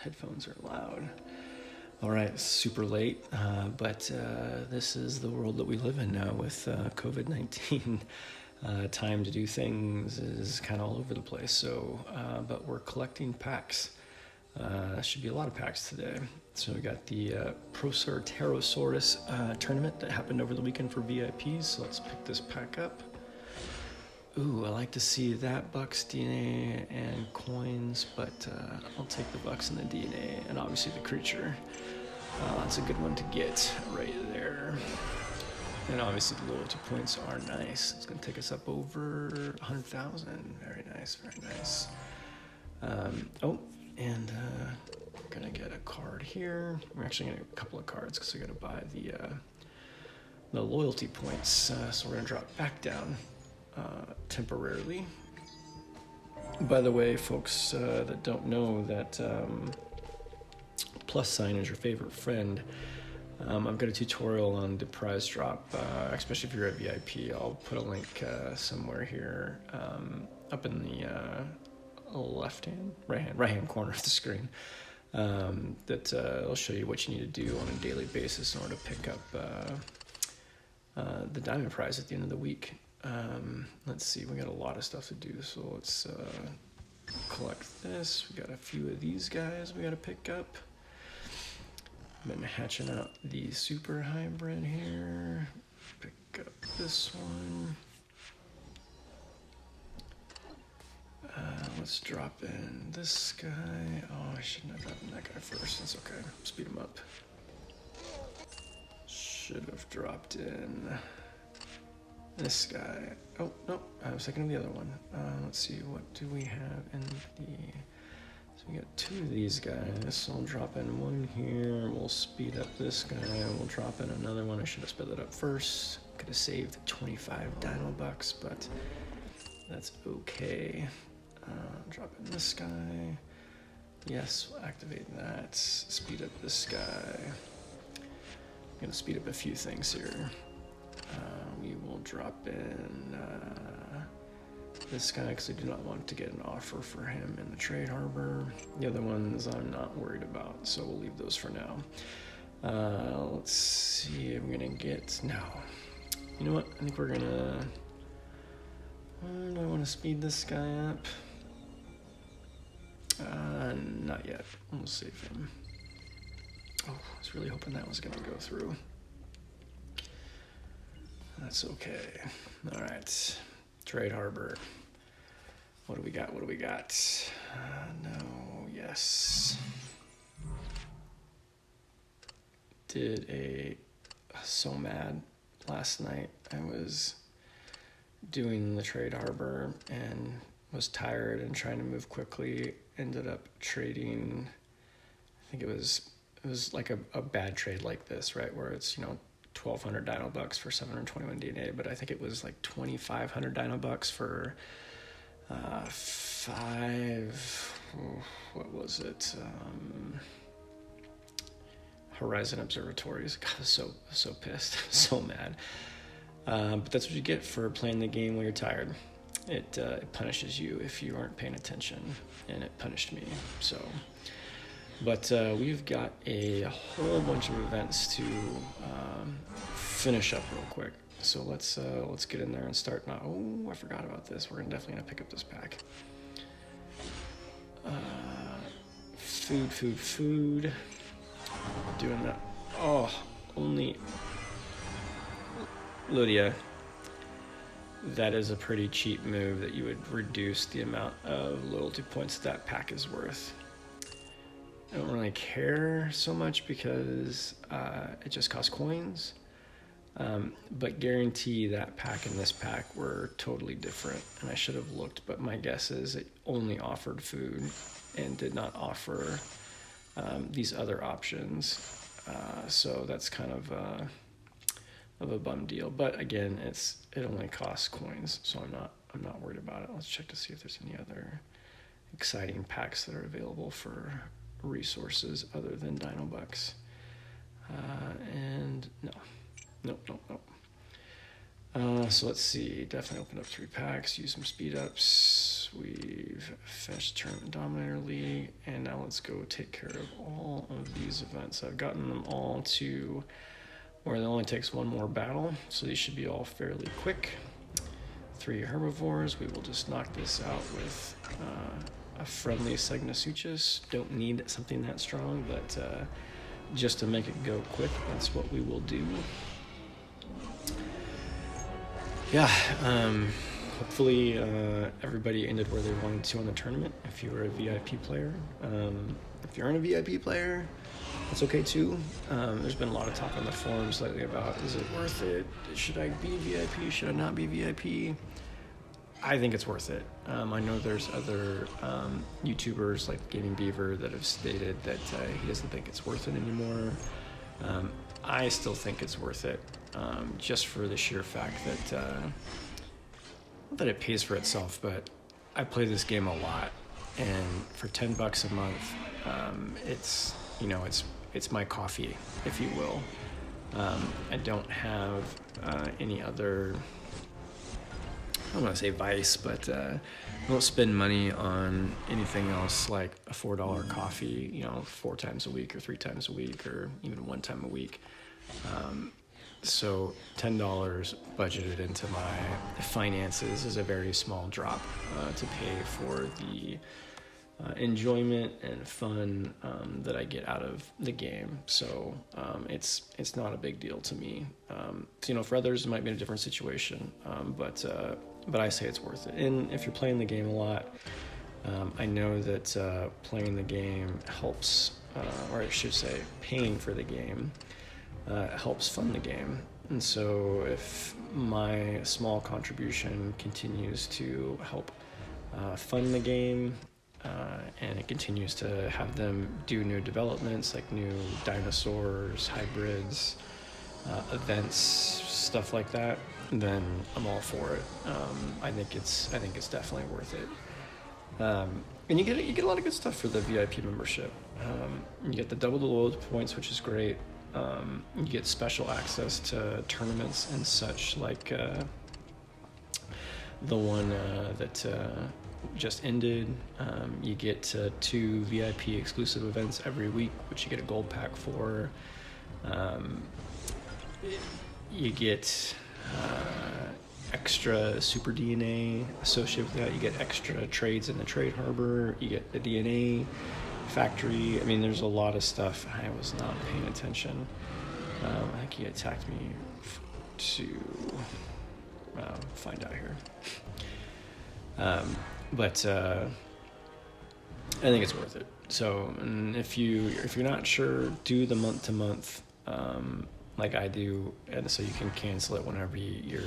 headphones are loud. All right, super late, but this is the world that we live in now with COVID-19. Time to do things is kind of all over the place. So, but we're collecting packs. Should be a lot of packs today. So we got the Proceratosaurus tournament that happened over the weekend for VIPs. So let's pick this pack up. Ooh, I like to see that Bucks DNA and coins, but I'll take the Bucks and the DNA and obviously the creature. That's a good one to get right there. And obviously the loyalty points are nice. It's gonna take us up over 100,000. Very nice, very nice. Oh, and we're gonna get a card here. We're actually gonna get a couple of cards because we gotta buy the loyalty points. So we're gonna drop back down temporarily. By the way, folks that don't know that plus sign is your favorite friend, I've got a tutorial on the prize drop, especially if you're a VIP. I'll put a link somewhere here up in the right hand corner of the screen. That will show you what you need to do on a daily basis in order to pick up the diamond prize at the end of the week. Let's see, we got a lot of stuff to do, so let's collect this. We got a few of these guys we got to pick up. Been hatching out the super hybrid here. Pick up this one. Let's drop in this guy. Oh, I shouldn't have gotten that guy first. That's okay. Speed him up. Should have dropped in this guy. Oh, no, I was thinking of the other one. Let's see, what do we have in the... So we got two of these guys, so I'll drop in one here. We'll speed up this guy. We'll drop in another one. I should have sped that up first. Could have saved 25 dino bucks, but that's okay. Drop in this guy. Yes, we'll activate that. Speed up this guy. I'm gonna speed up a few things here. We will drop in this guy because I do not want to get an offer for him in the trade harbor. The other ones I'm not worried about, so we'll leave those for now. Let's see, I'm gonna get, no. You know what, I think we're gonna, do I want to speed this guy up? Not yet, we'll save him. Oh, I was really hoping that was gonna go through. That's okay. All right, trade harbor. What do we got? What do we got? No, yes. So mad last night. I was doing the trade harbor and was tired and trying to move quickly. Ended up trading, I think it was like a bad trade like this, right? Where it's, 1,200 dino bucks for 721 DNA, but I think it was like 2,500 dino bucks for what was it? Horizon Observatories. God, I was so pissed, so mad. But that's what you get for playing the game when you're tired. It punishes you if you aren't paying attention, and it punished me. So, but we've got a whole bunch of events to finish up real quick. So let's get in there and start now. Oh, I forgot about this. We're definitely gonna pick up this pack. Food. Doing that. Oh, only Lydia. That is a pretty cheap move that you would reduce the amount of loyalty points that pack is worth. I don't really care so much because it just costs coins. But guarantee that pack and this pack were totally different, and I should have looked, but my guess is it only offered food and did not offer these other options. So that's kind of a bum deal. But again, it only costs coins, so I'm not worried about it. Let's check to see if there's any other exciting packs that are available for resources other than dino bucks. And no. Nope. So let's see. Definitely open up 3 packs. Use some speed ups. we've finished Tournament Dominator League, and now let's go take care of all of these events. I've gotten them all to where it only takes one more battle, so these should be all fairly quick. 3 herbivores. We will just knock this out with a friendly Segnosuchus. Don't need something that strong, but just to make it go quick, that's what we will do. Yeah, hopefully everybody ended where they wanted to on the tournament. If you were a VIP player, if you aren't a VIP player, that's okay too. There's been a lot of talk on the forums lately about, is it worth it? Should I be VIP? Should I not be VIP? I think it's worth it. I know there's other YouTubers like Gaming Beaver that have stated that he doesn't think it's worth it anymore. I still think it's worth it, just for the sheer fact that not that it pays for itself, but I play this game a lot, and for $10 a month, it's, you know, it's my coffee, if you will. I don't have any other, I don't want to say vice, but I don't spend money on anything else like a $4 coffee, you know, 4 times a week or 3 times a week or even 1 time a week. So $10 budgeted into my finances is a very small drop to pay for the enjoyment and fun that I get out of the game. So it's not a big deal to me. So, you know, for others it might be in a different situation, but I say it's worth it. And if you're playing the game a lot, I know that playing the game helps, or I should say paying for the game helps fund the game. And so if my small contribution continues to help fund the game, and it continues to have them do new developments like new dinosaurs, hybrids, events, stuff like that, then I'm all for it. I think it's definitely worth it. And you get a lot of good stuff for the VIP membership. You get the double the loyalty points, which is great. You get special access to tournaments and such, like the one that just ended. You get 2 VIP exclusive events every week, which you get a gold pack for. You get extra super DNA associated with that. You get extra trades in the trade harbor. You get the DNA factory. I mean, there's a lot of stuff. I was not paying attention. I think he attacked me to find out here. But I think it's worth it. So, and if you're not sure, do the month to month, like I do, and so you can cancel it whenever your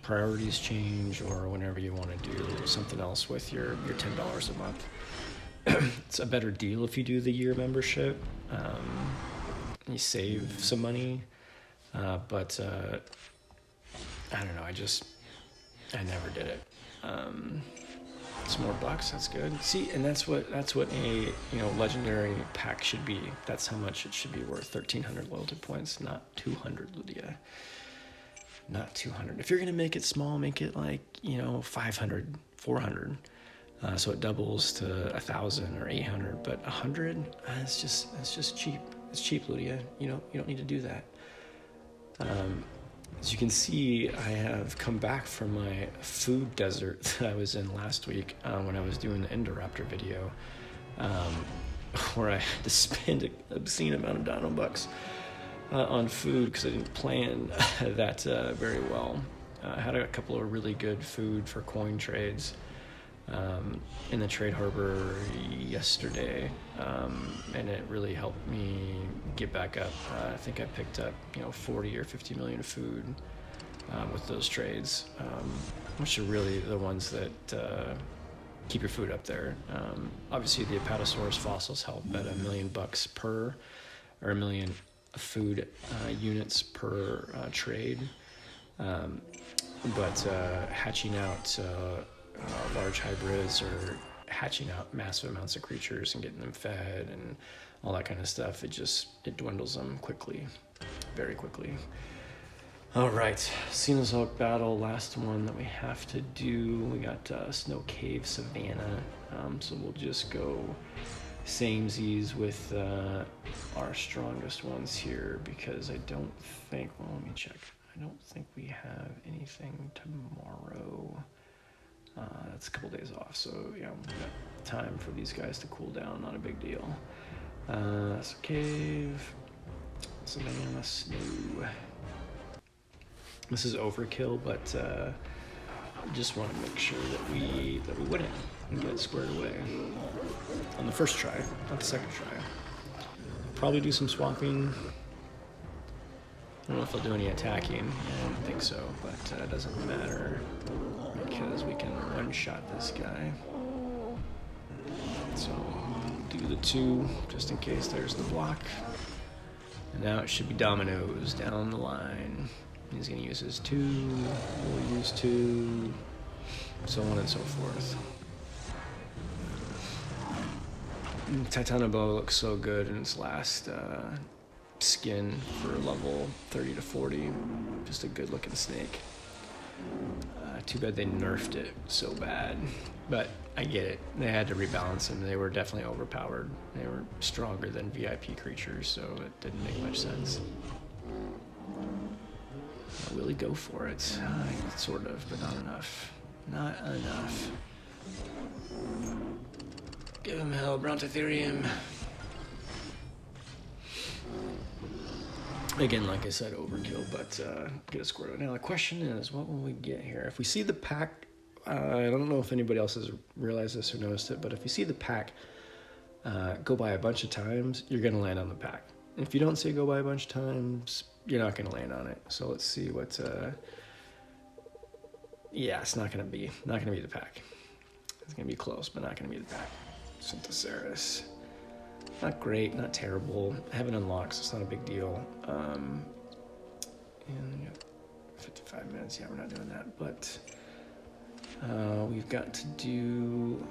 priorities change or whenever you want to do something else with your $10 a month. It's a better deal if you do the year membership. You save some money, but I don't know. I never did it. Some more bucks, that's good. See, and that's what a legendary pack should be. That's how much it should be worth. 1,300 loyalty points, not 200, Lydia. Not 200. If you're gonna make it small, make it like 500, 400. So it doubles to 1,000 or 800. But 100, it's just cheap. It's cheap, Lydia. You don't need to do that. As you can see, I have come back from my food desert that I was in last week when I was doing the Indoraptor video, where I had to spend an obscene amount of Dino Bucks on food because I didn't plan that very well. I had a couple of really good food for coin trades in the trade harbor yesterday, and it really helped me get back up. I think I picked up 40 or 50 million of food with those trades, which are really the ones that keep your food up there. Obviously the Apatosaurus fossils help at $1 million per, or 1 million food units per trade, but hatching out large hybrids or hatching out massive amounts of creatures and getting them fed and all that kind of stuff, it dwindles them quickly, very quickly. All right, Cenozoic battle, last one that we have to do. We got Snow Cave Savannah, so we'll just go samesies with our strongest ones here because I don't think, well, let me check. I don't think we have anything tomorrow. That's a couple days off, so yeah, we got time for these guys to cool down, not a big deal. So Cave, Savannah, Snow. This is overkill, but just want to make sure that we win it and get it squared away on the first try, not the second try. Probably do some swapping. I don't know if I'll do any attacking. I don't think so, but it doesn't matter because we can one-shot this guy. So do the 2 just in case there's the block. And now it should be dominoes down the line. He's going to use his 2, we'll use 2, so on and so forth. Titanoboa looks so good in its last skin for level 30 to 40. Just a good looking snake. Too bad they nerfed it so bad, but I get it. They had to rebalance them. They were definitely overpowered. They were stronger than VIP creatures, so it didn't make much sense. Will he go for it? Sort of, but not enough. Not enough. Give him hell, Brontetherium. Again, like I said, overkill, but get a squared away. Now the question is, what will we get here? If we see the pack, I don't know if anybody else has realized this or noticed it, but if you see the pack go by a bunch of times, you're going to land on the pack. If you don't see it go by a bunch of times, you're not going to land on it. So let's see what. Yeah, it's not going to be the pack. It's going to be close, but not going to be the pack. Synthesaurus. Not great, not terrible. Haven't unlocked, so it's not a big deal. And yeah, 55 minutes. Yeah, we're not doing that, but we've got to do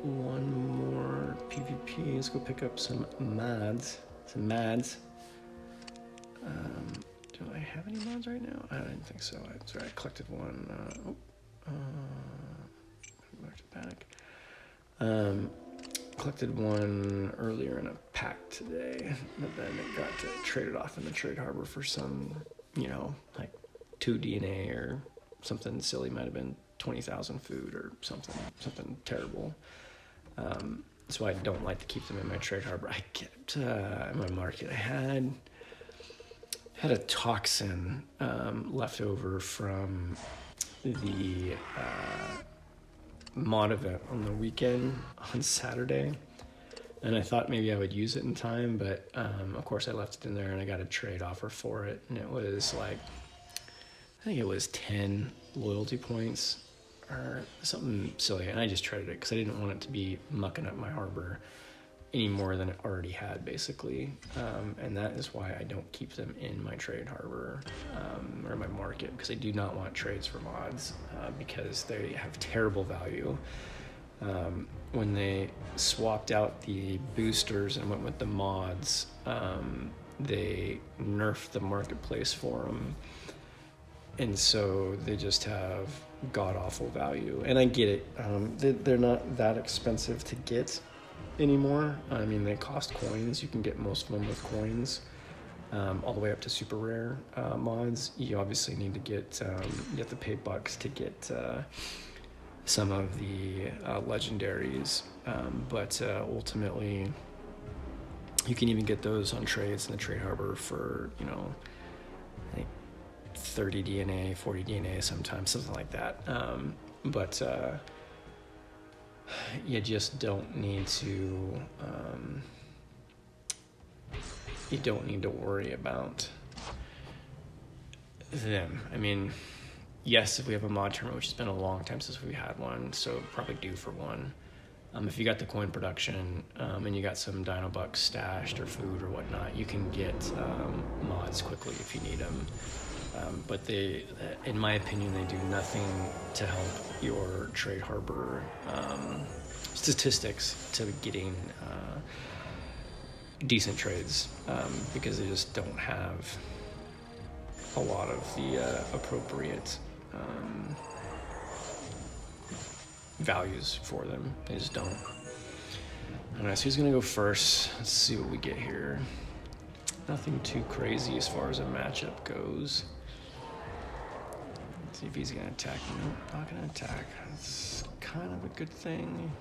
one more PvP. Let's go pick up some mods. Do I have any mods right now? I didn't think so. Sorry, I collected one. Back to panic. Collected one earlier in a pack today, but then it got traded off in the trade harbor for some, like 2 DNA or something silly. Might have been 20,000 food or something terrible. That's why I don't like to keep them in my trade harbor. I kept in my market. I had a toxin left over from the mod event on the weekend on Saturday, and I thought maybe I would use it in time, but of course I left it in there and I got a trade offer for it, and it was like, I think it was 10 loyalty points or something silly, and I just traded it because I didn't want it to be mucking up my harbor any more than it already had, basically, and that is why I don't keep them in my trade harbor or my market, because I do not want trades for mods because they have terrible value. When they swapped out the boosters and went with the mods, they nerfed the marketplace for them, and so they just have god-awful value. And I get it, they're not that expensive to get anymore. I mean, they cost coins. You can get most of them with coins, all the way up to super rare mods. You obviously need to get, you have to pay bucks to get some of the legendaries, but ultimately you can even get those on trades in the trade harbor for, I think 30 DNA, 40 DNA sometimes, something like that. But you just don't need to, you don't need to worry about them. I mean, yes, if we have a mod tournament, which has been a long time since we had one, so probably due for one. If you got the coin production and you got some Dino Bucks stashed or food or whatnot, you can get mods quickly if you need them. But they, in my opinion, they do nothing to help your trade harbor statistics to getting decent trades, because they just don't have a lot of the appropriate values for them. They just don't. Alright, so he's gonna go first. Let's see what we get here. Nothing too crazy as far as a matchup goes. Let's see if he's gonna attack. Nope, not gonna attack. That's kind of a good thing.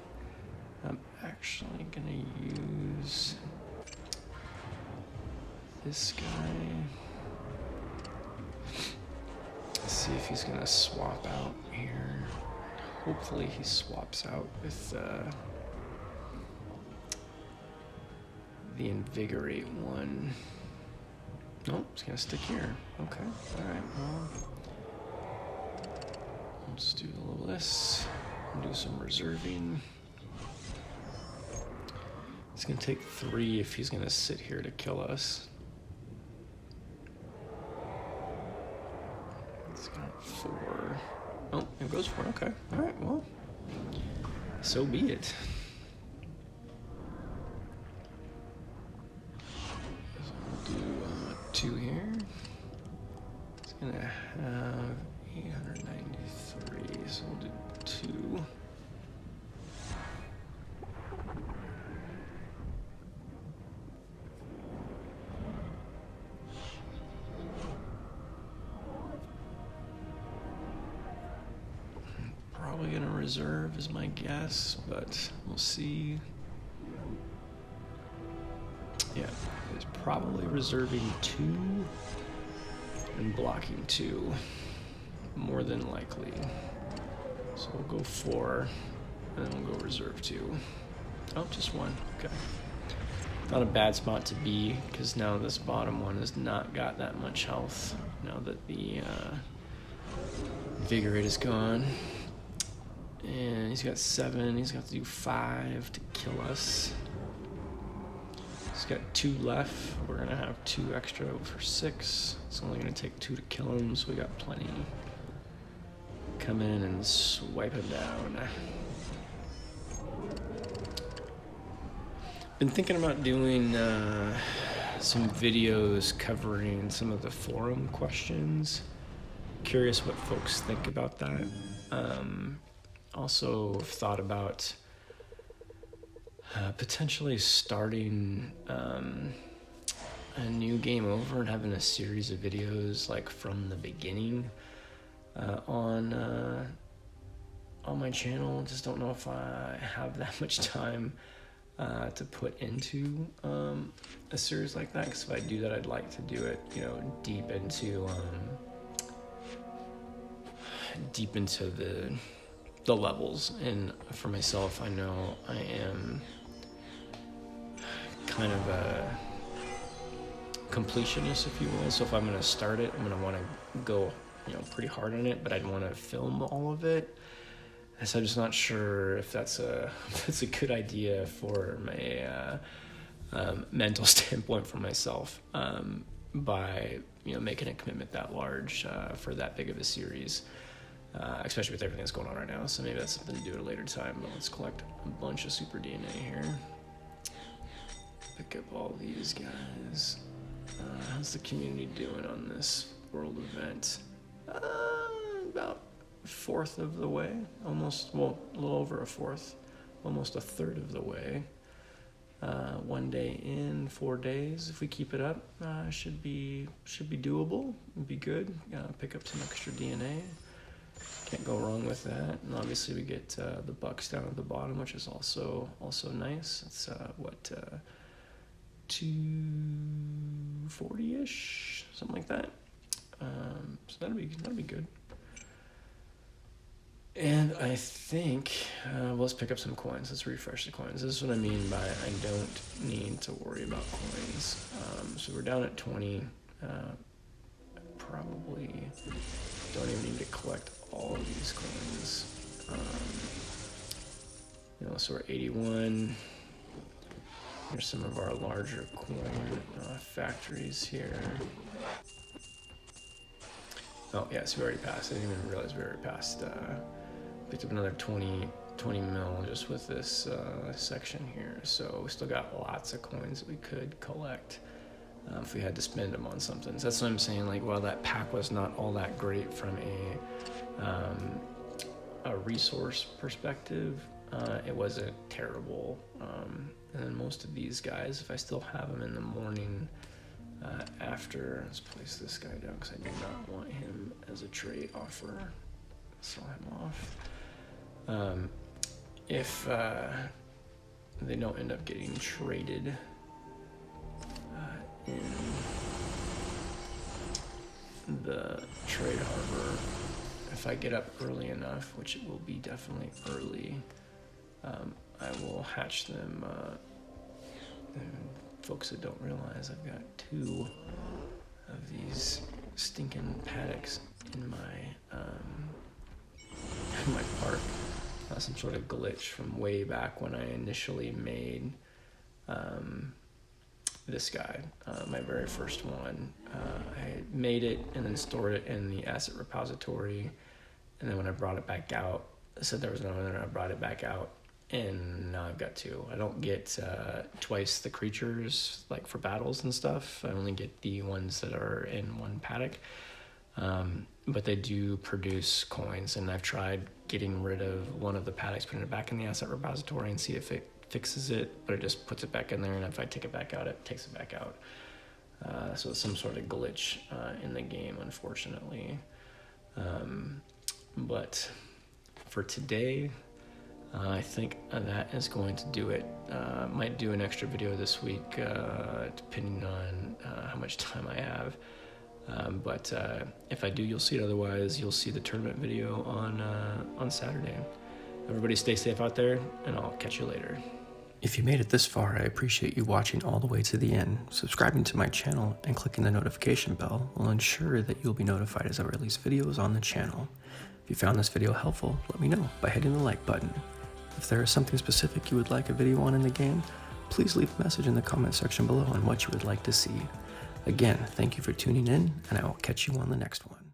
I'm actually gonna use this guy. Let's see if he's gonna swap out here. Hopefully he swaps out with the Invigorate one. Nope, he's gonna stick here. Okay, alright, well. Let's do a little of this. Do some reserving. It's gonna take 3 if he's gonna sit here to kill us. It's got 4. Oh, it goes 4. Okay. Alright, well. So be it. So we'll do 2 here. It's gonna have 893, so we'll do 2. Probably gonna reserve is my guess, but we'll see. Yeah, he's probably reserving 2 and blocking 2, more than likely. So we'll go 4, and then we'll go reserve 2. Oh, just 1, okay. Not a bad spot to be, because now this bottom one has not got that much health, now that the Vigorate is gone. And he's got 7, he's got to do 5 to kill us. He's got 2 left, we're gonna have 2 extra for 6. It's only gonna take 2 to kill him, so we got plenty. Come in and swipe him down. Been thinking about doing some videos covering some of the forum questions. Curious what folks think about that. Also thought about potentially starting a new game over and having a series of videos like from the beginning on my channel. Just don't know if I have that much time to put into a series like that, because if I do that, I'd like to do it, you know, deep into the levels. And for myself, I know I am kind of a completionist, if you will. So if I'm going to start it, I'm going to want to go, you know, pretty hard on it, but I'd want to film all of it. And so I'm just not sure if that's a good idea for my mental standpoint for myself, by, you know, making a commitment that large for that big of a series. Especially with everything that's going on right now. So maybe that's something to do at a later time. But let's collect a bunch of super DNA here. Pick up all these guys. How's the community doing on this world event? About 1/4 of the way. Almost, well, a little over 1/4. Almost 1/3 of the way. 1 day in, 4 days. If we keep it up, should be doable. It'd be good. Pick up some extra DNA. Can't go wrong with that. And obviously we get the bucks down at the bottom, which is also nice. It's 240-ish, something like that. So that'll be good. And I think let's pick up some coins. Let's refresh the coins. This is what I mean by I don't need to worry about coins. So we're down at 20. Probably don't even need to collect all of these coins. You know, so we're 81. Here's some of our larger coin factories here. Oh yeah, so we already passed. I didn't even realize we already passed. Picked up another 20 mil just with this section here. So we still got lots of coins that we could collect. if we had to spend them on something. So that's what I'm saying. Like, while that pack was not all that great from a resource perspective, it wasn't terrible. And then most of these guys, if I still have them in the morning after, let's place this guy down because I do not want him as a trade offer. Sell him off. If they don't end up getting traded in the trade harbor, if I get up early enough, which it will be definitely early, I will hatch them. And folks that don't realize, I've got 2 of these stinking paddocks in my park. Some sort of glitch from way back when I initially made this guy, my very first one. I made it and then stored it in the asset repository, and then when I brought it back out, I said there was no one, and I brought it back out, and now I've got 2. I don't get twice the creatures like for battles and stuff. I only get the ones that are in one paddock. But they do produce coins, and I've tried getting rid of one of the paddocks, putting it back in the asset repository and see if it fixes it, but it just puts it back in there, and if I take it back out, it takes it back out. So it's some sort of glitch in the game, unfortunately. But for today, I think that is going to do it. Might do an extra video this week, depending on how much time I have. But if I do, you'll see it. Otherwise, you'll see the tournament video on Saturday. Everybody stay safe out there, and I'll catch you later. If you made it this far, I appreciate you watching all the way to the end. Subscribing to my channel and clicking the notification bell will ensure that you'll be notified as I release videos on the channel. If you found this video helpful, let me know by hitting the like button. If there is something specific you would like a video on in the game, please leave a message in the comment section below on what you would like to see. Again, thank you for tuning in, and I will catch you on the next one.